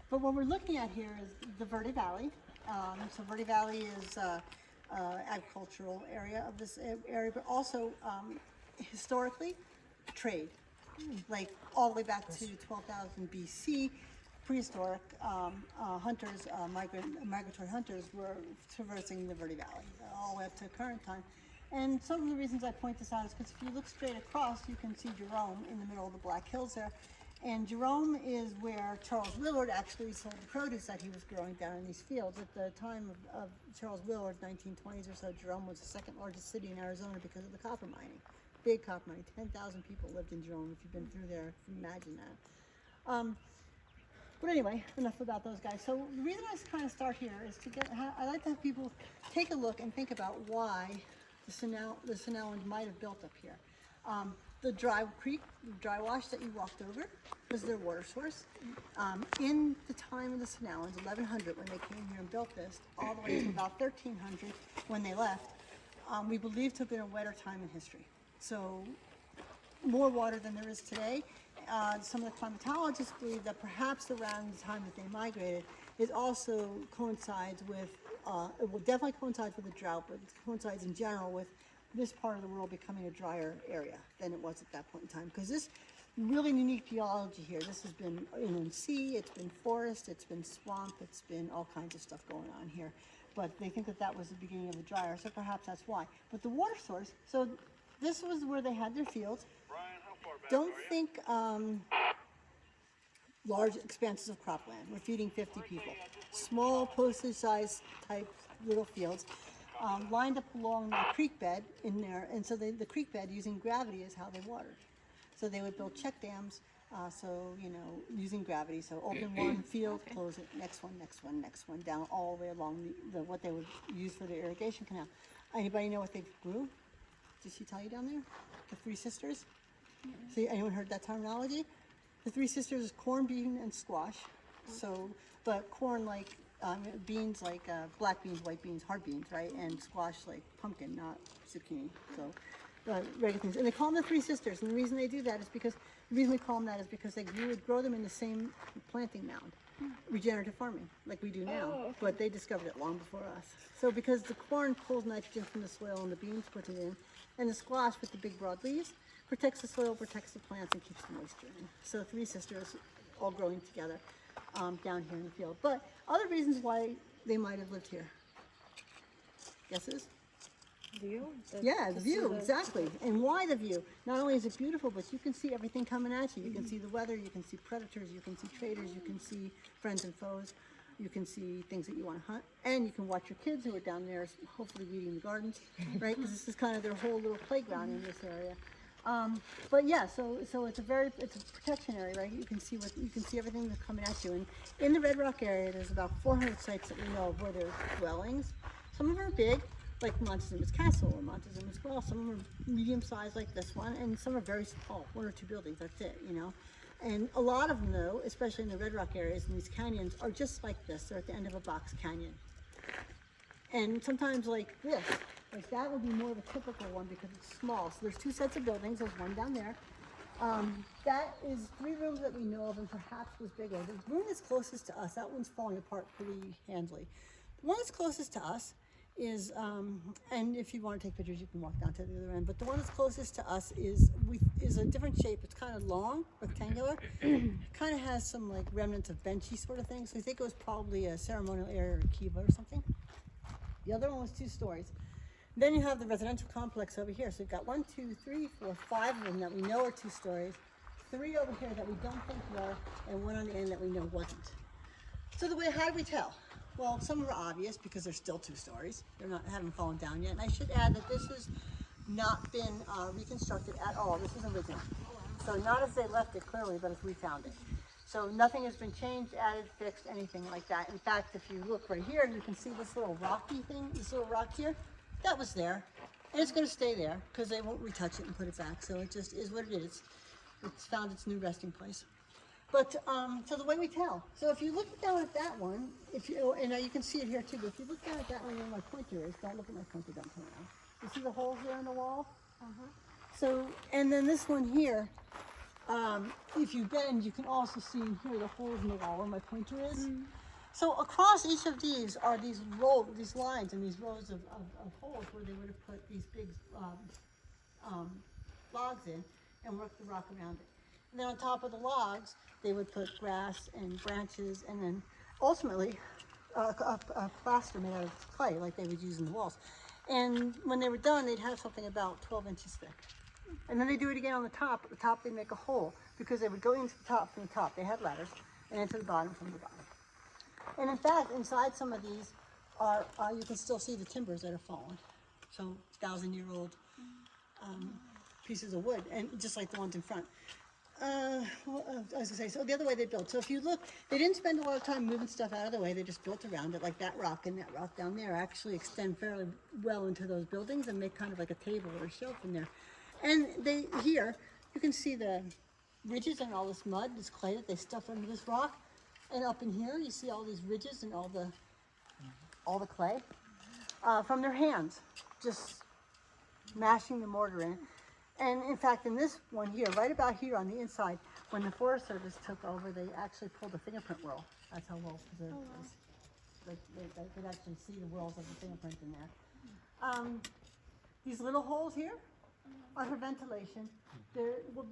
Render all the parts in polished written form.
But what we're looking at here is the Verde Valley. So Verde Valley is agricultural area of this area, but also historically trade, like all the way back to 12,000 BC. Prehistoric hunters, migratory hunters were traversing the Verde Valley all the way up to current time. And some of the reasons I point this out is because if you look straight across, you can see Jerome in the middle of the Black Hills there. And Jerome is where Charles Willard actually sold the produce that he was growing down in these fields. At the time of Charles Willard, 1920s or so, Jerome was the second largest city in Arizona because of the copper mining. Big copper mining. 10,000 people lived in Jerome. If you've been through there, imagine that. But anyway, enough about those guys. So the reason I kind of start here is to I like to have people take a look and think about why the Sinellans might have built up here. The dry wash that you walked over was their water source. In the time of the Sinellans, 1100 when they came here and built this, all the way to about 1300 when they left, we believe to have been a wetter time in history. So more water than there is today. Some of the climatologists believe that perhaps around the time that they migrated, it also coincides with, it will definitely coincide with the drought, but it coincides in general with this part of the world becoming a drier area than it was at that point in time. Because this really unique geology here, this has been inland sea, it's been forest, it's been swamp, it's been all kinds of stuff going on here. But they think that that was the beginning of the dryer, so perhaps that's why. But the water source, so this was where they had their fields. Don't think large expanses of cropland. We're feeding 50 people. Small postage-sized type little fields lined up along the creek bed in there. And so the creek bed, using gravity, is how they watered. So they would build check dams, using gravity. So open one field, close it, next one, next one, next one, down all the way along what they would use for the irrigation canal. Anybody know what they grew? Did she tell you down there? The Three Sisters? See, anyone heard that terminology? The Three Sisters is corn, bean, and squash. So, but corn like beans like black beans, white beans, hard beans, right? And squash like pumpkin, not zucchini. So, regular things. And they call them the Three Sisters. And the reason they do that is because the reason we call them that is because they would grow them in the same planting mound, regenerative farming, like we do now. Oh, okay. But they discovered it long before us. So, because the corn pulls nitrogen from the soil and the beans puts it in, and the squash with the big broad leaves protects the soil, protects the plants, and keeps the moisture in. So Three Sisters all growing together down here in the field. But other reasons why they might have lived here. Guesses? View? The view, exactly. And why the view? Not only is it beautiful, but you can see everything coming at you. You can see the weather, you can see predators, you can see traders, you can see friends and foes. You can see things that you want to hunt, and you can watch your kids who are down there, hopefully weeding the gardens, right? Because this is kind of their whole little playground in this area. But yeah, so it's a protection area, right? You can see everything that's coming at you. And in the Red Rock area, there's about 400 sites that we know of where there's dwellings. Some of them are big, like Montezuma's Castle or Montezuma's Well. Some of them are medium-sized, like this one, and some are very small, 1 or 2 buildings. That's it, you know. And a lot of them, though, especially in the Red Rock areas and these canyons, are just like this. They're at the end of a box canyon. And sometimes like this, like that would be more of a typical one because it's small. So there's 2 sets of buildings. There's one down there. That is 3 rooms that we know of, and perhaps was bigger. The room that's closest to us, that one's falling apart pretty handily. The one that's closest to us is, and if you want to take pictures, you can walk down to the other end, but the one that's closest to us is a different shape. It's kind of long, rectangular, kind of has some like remnants of benchy sort of thing, so I think it was probably a ceremonial area or a kiva or something. The other one was 2 stories. Then you have the residential complex over here, so you've got 1, 2, 3, 4, 5 of them that we know are 2 stories, 3 over here that we don't think were, and 1 on the end that we know wasn't. So how do we tell? Well, some are obvious because they're still 2 stories. Haven't fallen down yet. And I should add that this has not been reconstructed at all. This is original. So not as they left it clearly, but as we found it. So nothing has been changed, added, fixed, anything like that. In fact, if you look right here, you can see this little rocky thing, this little rock here. That was there. And it's going to stay there because they won't retouch it and put it back. So it just is what it is. It's found its new resting place. But, so the way we tell. So if you look down at that one, and you can see it here too, but if you look down at that one where my pointer is, don't look at my pointer, don't turn around. You see the holes there in the wall? So, and then this one here, if you bend, you can also see in here the holes in the wall where my pointer is. So across each of these are these lines and these rows of holes where they would have put these big logs in and worked the rock around it. And then on top of the logs, they would put grass and branches, and then ultimately a plaster made out of clay like they would use in the walls. And when they were done, they'd have something about 12 inches thick. And then they do it again on the top. At the top, they make a hole because they would go into the top from the top. They had ladders, and into the bottom from the bottom. And in fact, inside some of these are, you can still see the timbers that have fallen. So 1,000-year-old pieces of wood, and just like the ones in front. I was gonna say, so the other way they built. So if you look, they didn't spend a lot of time moving stuff out of the way. They just built around it. Like that rock and that rock down there actually extend fairly well into those buildings and make kind of like a table or a shelf in there. And here, you can see the ridges and all this mud, this clay that they stuffed under this rock. And up in here, you see all these ridges and all the clay from their hands, just mashing the mortar in. And in fact, in this one here, right about here on the inside, when the Forest Service took over, they actually pulled a fingerprint roll. That's how well preserved it is. They could actually see the whorls of the fingerprint in there. These little holes here are for ventilation. They would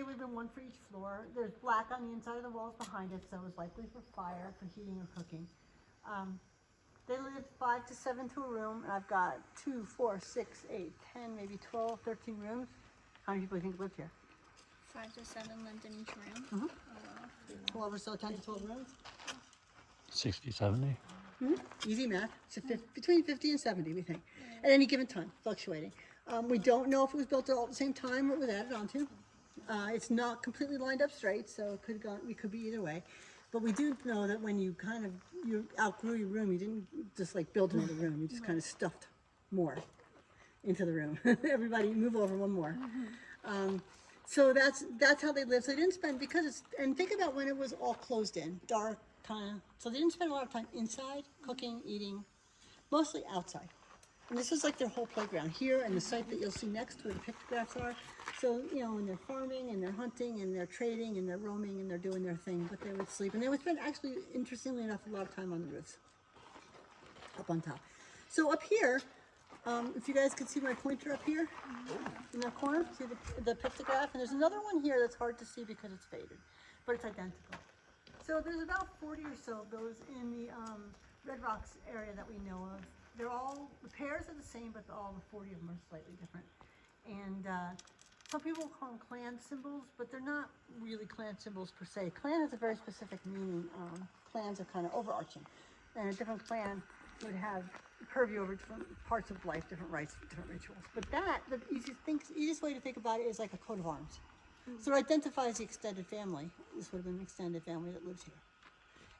have been one for each floor. There's black on the inside of the walls behind it, so it was likely for fire, for heating or cooking. They lived 5 to 7 to a room, and I've got 2, 4, 6, 8, 10, maybe 12, 13 rooms. How many people do you think lived here? 5 to 7 lived in each room. 12 or so, 10 to 12 rooms. 60, 70. Easy math. So between 50 and 70, we think, at any given time, fluctuating. We don't know if it was built all at the same time or it was added onto. It's not completely lined up straight, so it could be either way. But we do know that when you outgrew your room, you didn't just like build another room. You just kind of stuffed more into the room. Everybody move over one more. So that's how they lived. So they didn't spend, and think about when it was all closed in, dark kind of. So they didn't spend a lot of time inside, cooking, eating, mostly outside. And this is like their whole playground here, and the site that you'll see next where the pictographs are. So, when they're farming and they're hunting and they're trading and they're roaming and they're doing their thing, but they would sleep. And they would spend, actually, interestingly enough, a lot of time on the roofs, up on top. So up here, if you guys can see my pointer up here in that corner, see the pictograph? And there's another one here that's hard to see because it's faded, but it's identical. So there's about 40 or so of those in the Red Rocks area that we know of. The pairs are the same, but all the 40 of them are slightly different. And some people call them clan symbols, but they're not really clan symbols per se. Clan has a very specific meaning. Clans are kind of overarching. And a different clan would have purview over different parts of life, different rites, different rituals. But the easiest way to think about it is like a coat of arms. So it identifies the extended family. This would have been an extended family that lives here.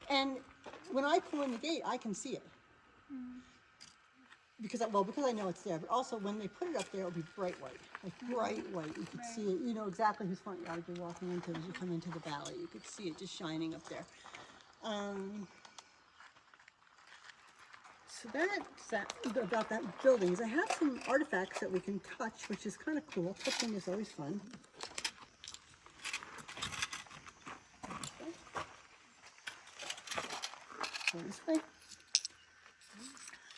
And when I pull in the gate, I can see it. Because I know it's there, but also when they put it up there, it'll be bright white, like bright white. You could see it. You know exactly whose front yard you're walking into as you come into the valley. You could see it just shining up there. So that's about that building. I have some artifacts that we can touch, which is kind of cool. Touching is always fun. Go this way.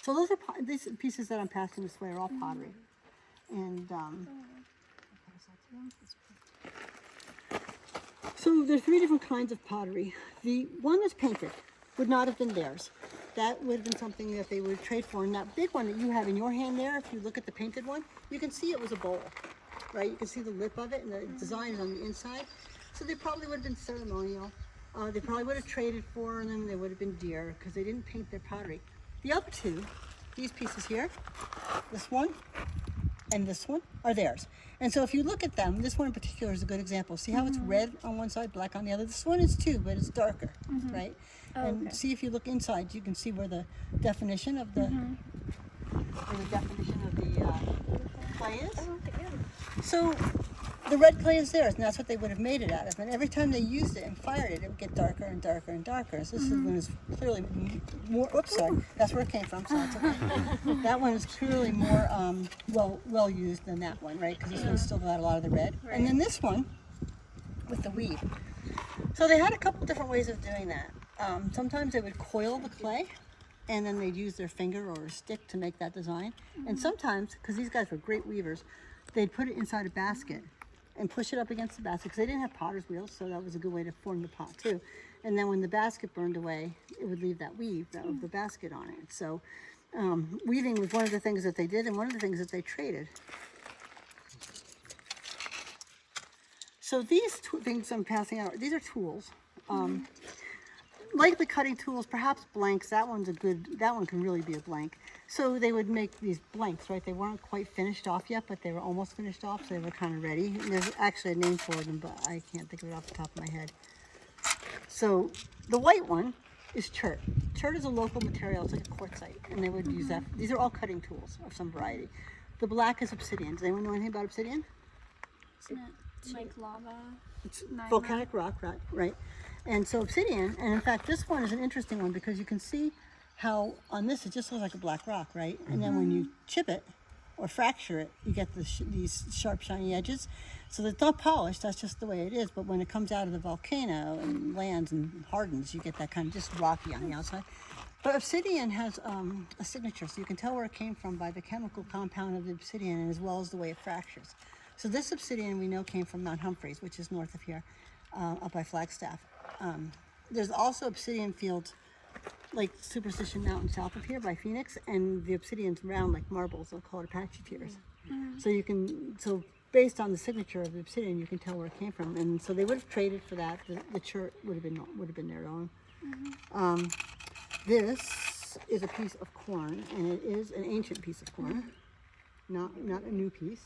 So these pieces that I'm passing this way are all pottery. And so there's 3 different kinds of pottery. The one that's painted would not have been theirs. That would have been something that they would trade for. And that big one that you have in your hand there, if you look at the painted one, you can see it was a bowl, right? You can see the lip of it and the design is on the inside. So they probably would have been ceremonial. They probably would have traded for them. They would have been dear because they didn't paint their pottery. The other 2, these pieces here, this one and this one, are theirs. And so if you look at them, this one in particular is a good example. See how it's red on one side, black on the other? This one is too, but it's darker, right? And see if you look inside, you can see where the definition of the clay is. So the red clay is theirs, and that's what they would have made it out of. And every time they used it and fired it, it would get darker and darker and darker. So this one is clearly more, oops, sorry, that's where it came from, so it's okay. That one is clearly more well used than that one, right? Because this one's still got a lot of the red. Right. And then this one with the weave. So they had a couple different ways of doing that. Sometimes they would coil the clay, and then they'd use their finger or a stick to make that design. And sometimes, because these guys were great weavers, they'd put it inside a basket and push it up against the basket, because they didn't have potter's wheels, so that was a good way to form the pot too. And then when the basket burned away, it would leave that weave of the basket on it. So weaving was one of the things that they did, and one of the things that they traded. So these things I'm passing out, these are tools. Like the cutting tools, perhaps blanks, that one can really be a blank. So they would make these blanks, right? They weren't quite finished off yet, but they were almost finished off, so they were kind of ready. And there's actually a name for them, but I can't think of it off the top of my head. So the white one is chert. Chert is a local material, it's like a quartzite, and they would use that. These are all cutting tools of some variety. The black is obsidian. Does anyone know anything about obsidian? Isn't it like lava? It's volcanic rock, right? And so obsidian, and in fact this one is an interesting one because you can see how on this it just looks like a black rock, right? And then when you chip it or fracture it, you get these sharp, shiny edges. So it's not polished, that's just the way it is. But when it comes out of the volcano and lands and hardens, you get that kind of just rocky on the outside. But obsidian has a signature, so you can tell where it came from by the chemical compound of the obsidian, and as well as the way it fractures. So this obsidian we know came from Mount Humphreys, which is north of here, up by Flagstaff. There's also obsidian fields like Superstition Mountain south of here by Phoenix, and the obsidian's round like marbles. They'll call it Apache tears. So based on the signature of the obsidian, you can tell where it came from, and so they would have traded for that. The chert would have been their own. This is a piece of corn, and it is an ancient piece of corn, not a new piece.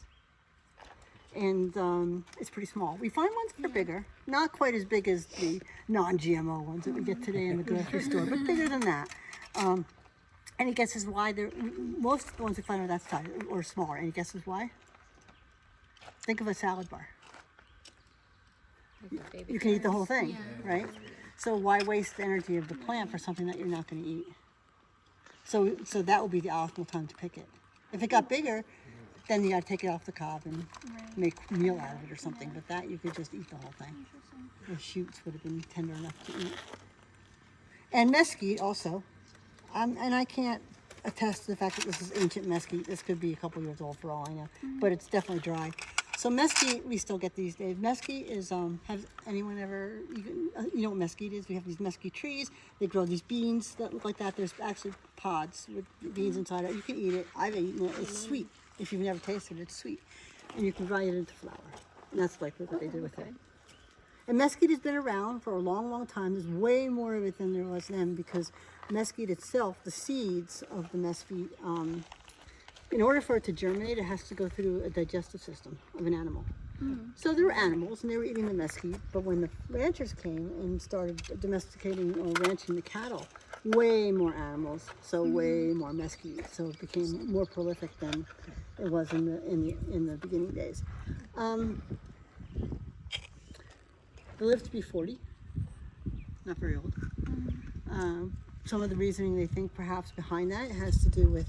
And it's pretty small. We find ones that are bigger, not quite as big as the non-GMO ones that we get today in the grocery store, but bigger than that. Any guesses why? Most of the ones we find are that size or smaller. Any guesses why? Think of a salad bar. You can eat the whole thing, right? So why waste the energy of the plant for something that you're not going to eat? So that would be the optimal time to pick it. If it got bigger, then you got to take it off the cob and make meal out of it or something. But that you could just eat the whole thing. The shoots would have been tender enough to eat. And mesquite also. And I can't attest to the fact that this is ancient mesquite. This could be a couple years old for all I know, but it's definitely dry. So mesquite we still get these days. Mesquite is, has anyone ever, you know what mesquite is? We have these mesquite trees. They grow these beans that look like that. There's actually pods with beans inside it. You can eat it. I've eaten it. It's sweet. If you've never tasted it, it's sweet. And you can grind it into flour. And that's likely what they did with it. And mesquite has been around for a long, long time. There's way more of it than there was then, because mesquite itself, the seeds of the mesquite, in order for it to germinate, it has to go through a digestive system of an animal. So there were animals, and they were eating the mesquite. But when the ranchers came and started domesticating or ranching the cattle, way more animals, so way more mesquite. So it became more prolific than it was in the beginning days. They lived to be 40, not very old. Some of the reasoning they think perhaps behind that has to do with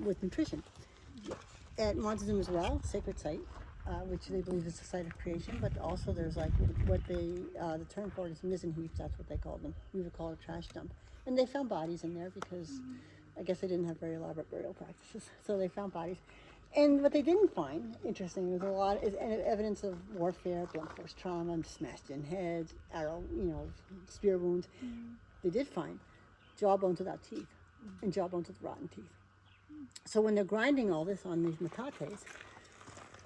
with nutrition. At Montezuma's Well, sacred site, which they believe is the site of creation, but also there's like the term for it is mizzen heaps, that's what they called them. We would call it a trash dump. And they found bodies in there because I guess they didn't have very elaborate burial practices, so they found bodies. And what they didn't find, interesting, was a lot is evidence of warfare, blunt force trauma, smashed in heads, arrow, spear wounds. They did find jawbones without teeth and jawbones with rotten teeth. So when they're grinding all this on these metates,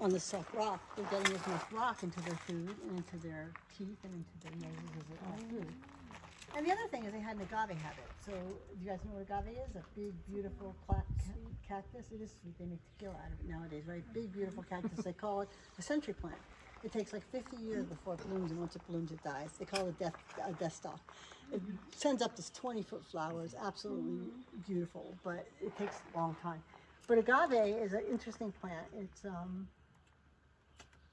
on the soft rock, they're getting as much rock into their food and into their teeth and into their noses as it was food. And the other thing is they had an agave habit. So do you guys know what agave is? A big, beautiful cactus. It is sweet. They make tequila out of it nowadays, right? Big, beautiful cactus. They call it a century plant. It takes like 50 years before it blooms, and once it blooms, it dies. They call it a death stalk. It sends up this 20-foot flowers, absolutely beautiful, but it takes a long time. But agave is an interesting plant. It's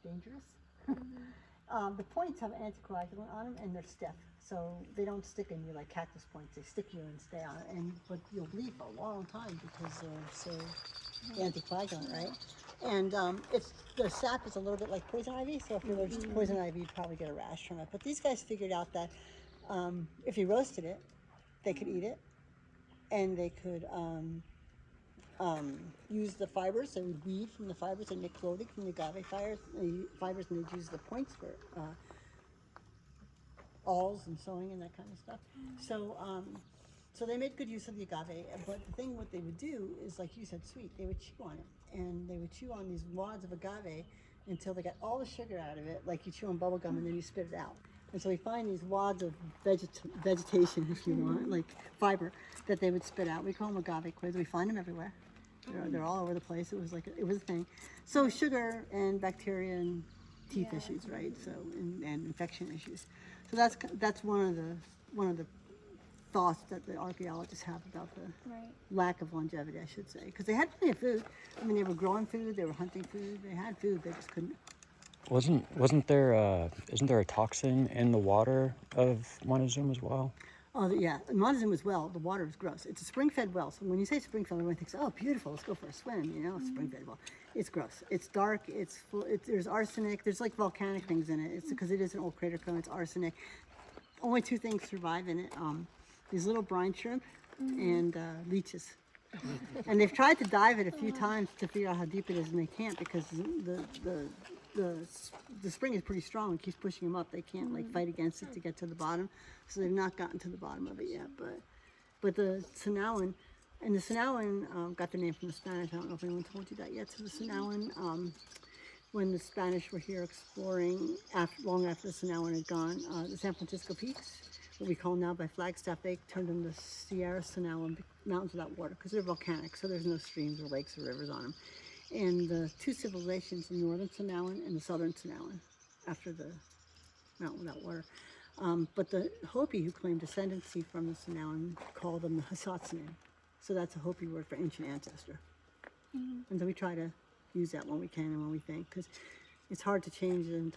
dangerous. The points have anticoagulant on them, and they're stiff, so they don't stick in you like cactus points. They stick you and stay on it, but you'll bleed for a long time because they're so anticoagulant, right? And it's the sap is a little bit like poison ivy, so if you're allergic to poison ivy, you'd probably get a rash from it. But these guys figured out that if you roasted it, they could eat it, and they could use the fibers. They would weave from the fibers and make clothing from the agave fibers, and they'd use the points for awls and sewing and that kind of stuff. So they made good use of the agave. But the thing, what they would do is, like you said, sweet. They would chew on it, and they would chew on these wads of agave until they got all the sugar out of it, like you chew on bubble gum, and then you spit it out. And so we find these wads of vegetation, if you want, like fiber, that they would spit out. We call them agave quids. We find them everywhere. They're all over the place. It was a thing. So sugar and bacteria and teeth issues, right? So and infection issues. So that's one of the thoughts that the archaeologists have about the lack of longevity, I should say, because they had plenty of food. I mean, they were growing food, they were hunting food, they had food, they just couldn't. Isn't there a toxin in the water of Montezuma as well? Oh yeah, in Montezuma as well. The water is gross. It's a spring-fed well, so when you say spring-fed, everyone thinks, oh, beautiful, let's go for a swim. You know, spring-fed well. It's gross. It's dark. It's full. There's arsenic. There's like volcanic things in it. It's because it is an old crater cone. It's arsenic. Only two things survive in it: these little brine shrimp and leeches. And they've tried to dive it a few times to figure out how deep it is, and they can't because the spring is pretty strong. It keeps pushing them up. They can't like fight against it to get to the bottom, so they've not gotten to the bottom of it yet. But the Sinawan, and the Sinawan got their name from the Spanish. I don't know if anyone told you that yet. So the Sinawan, when the Spanish were here exploring, long after the Sinawan had gone, the San Francisco Peaks, what we call now by Flagstaff, they turned them to Sierra Sinawan, mountains without water, because they're volcanic, so there's no streams or lakes or rivers on them. And the two civilizations, the northern Sinawan and the southern Sinawan, after the mountain without water. But the Hopi who claim descendancy from the Sinawan call them the Hasatsanan. So that's a Hopi word for ancient ancestor. And so we try to use that when we can and when we think, because it's hard to change an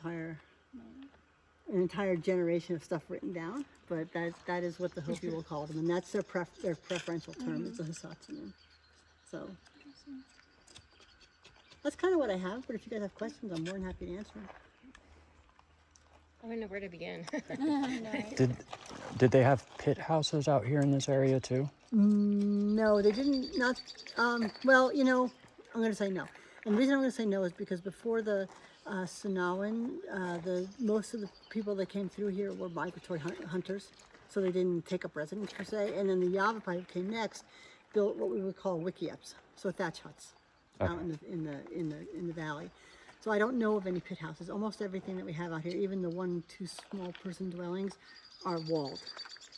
entire generation of stuff written down, but that is what the Hopi will call them, and that's their preferential term. It's a Hasatsanan. So that's kind of what I have, but if you guys have questions, I'm more than happy to answer them. I don't know where to begin. Did they have pit houses out here in this area too? No, they didn't. Not well, you know, I'm going to say no. And the reason I'm going to say no is because before the Sinawan, most of the people that came through here were migratory hunters, so they didn't take up residence per se. And then the Yavapai who came next built what we would call wickiups, so thatch huts out in the valley. So I don't know of any pit houses. Almost everything that we have out here, even the 1-2 small person dwellings, are walled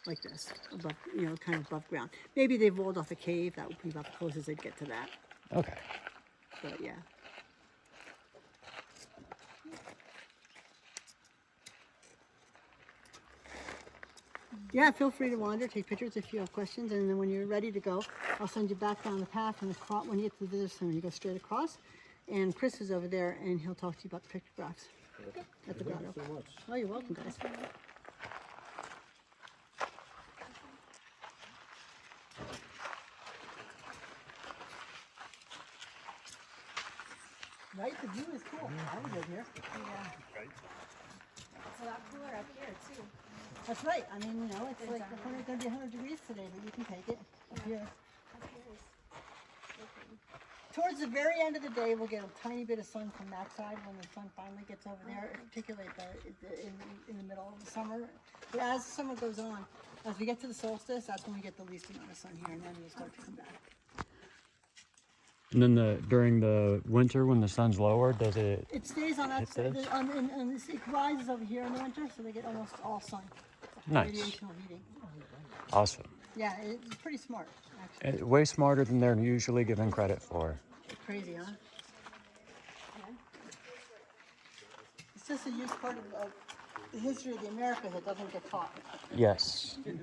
like this, above, you know, kind of above ground. Maybe they've walled off a cave. That would be about the closest they'd get to that. Okay. But yeah. Yeah, feel free to wander, take pictures if you have questions, and then when you're ready to go, I'll send you back down the path, and when you get to the visitor center, you go straight across, and Chris is over there, and he'll talk to you about the pictographs at the grotto. Thank you so much. Oh, you're welcome, guys. Right, the view is cool. I would live here. It's a lot cooler up here too. That's right. I mean, you know, it's like 100, going to be 100 degrees today, but you can take it up here. Up here is open. Towards the very end of the day, we'll get a tiny bit of sun from that side when the sun finally gets over there, particularly in the middle of the summer. But as summer goes on, as we get to the solstice, that's when we get the least amount of sun here, and then it'll start to come back. And then during the winter, when the sun's lower, does it? It stays on that It side. does? It rises over here in the winter, so they get almost all sun. Nice. Radiational heating. Awesome. Yeah, it's pretty smart, actually. Way smarter than they're usually given credit for. Crazy, huh? It's just a huge part of the history of the Americas that doesn't get taught. Yes. I'm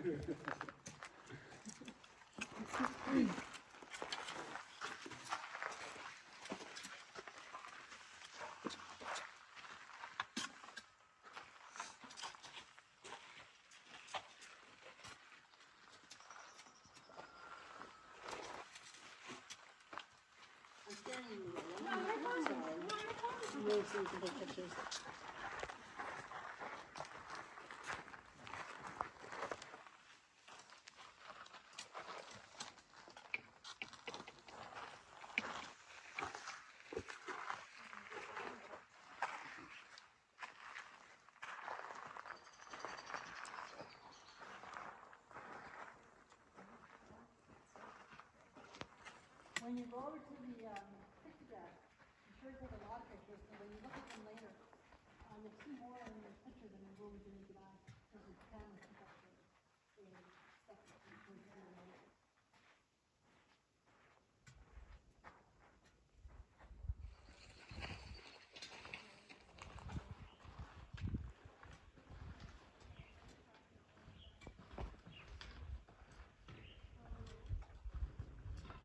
standing in the middle. close so you can take pictures. When you go over to the picture desk, I'm sure take a lot of pictures, and when you look at them later, you'll see more in the picture than there will with the naked eye, because the camera